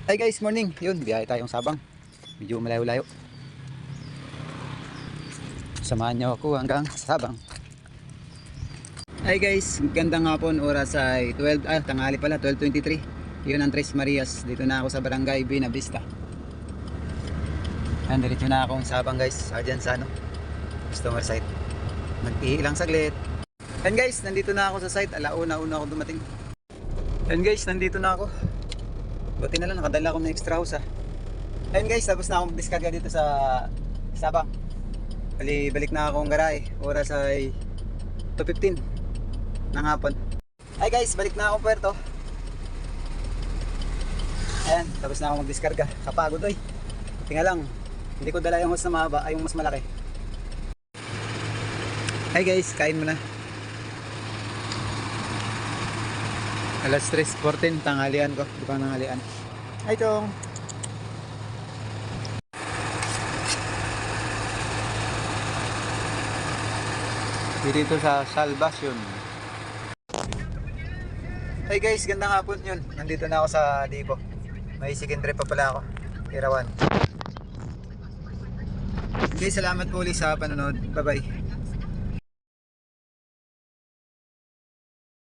Hi guys, morning. Yun, biyahe tayong Sabang. Medyo malayo-layo. Samahan niyo ako hanggang Sabang. Hi guys, gandang hapon. Oras ay 12, tanghali pala, 12:23. Yun ang Tres Marias. Dito na ako sa Barangay Buena Vista. Diretso na akong Sabang guys. Diyan sa customer site. Magtihi lang saglit. And guys, nandito na ako sa site. Alauna ako dumating. And guys, nandito na ako. Buti na lang, nakadala ako ng extra house . Ayun guys, tapos na akong diskarga dito sa Sabang. Balik na akong garahe. Oras ay 2:15 ng hapon. Ay guys, balik na akong puerto. Ayan, tapos na akong magdiskarga. Kapagod oy. Tingnan lang, hindi ko dala yung hose na mahaba, ay yung mas malaki. Hi guys, kain muna. Alas 3:14, tanghalian ko. Di pa tanghalian. Hi Chong. Dito sa Salvacion. Hey guys, gandang hapon yun. Nandito na ako sa Dibo. May second trip pa pala ako. Irawan. Okay, salamat po ulit sa panonood. Bye bye.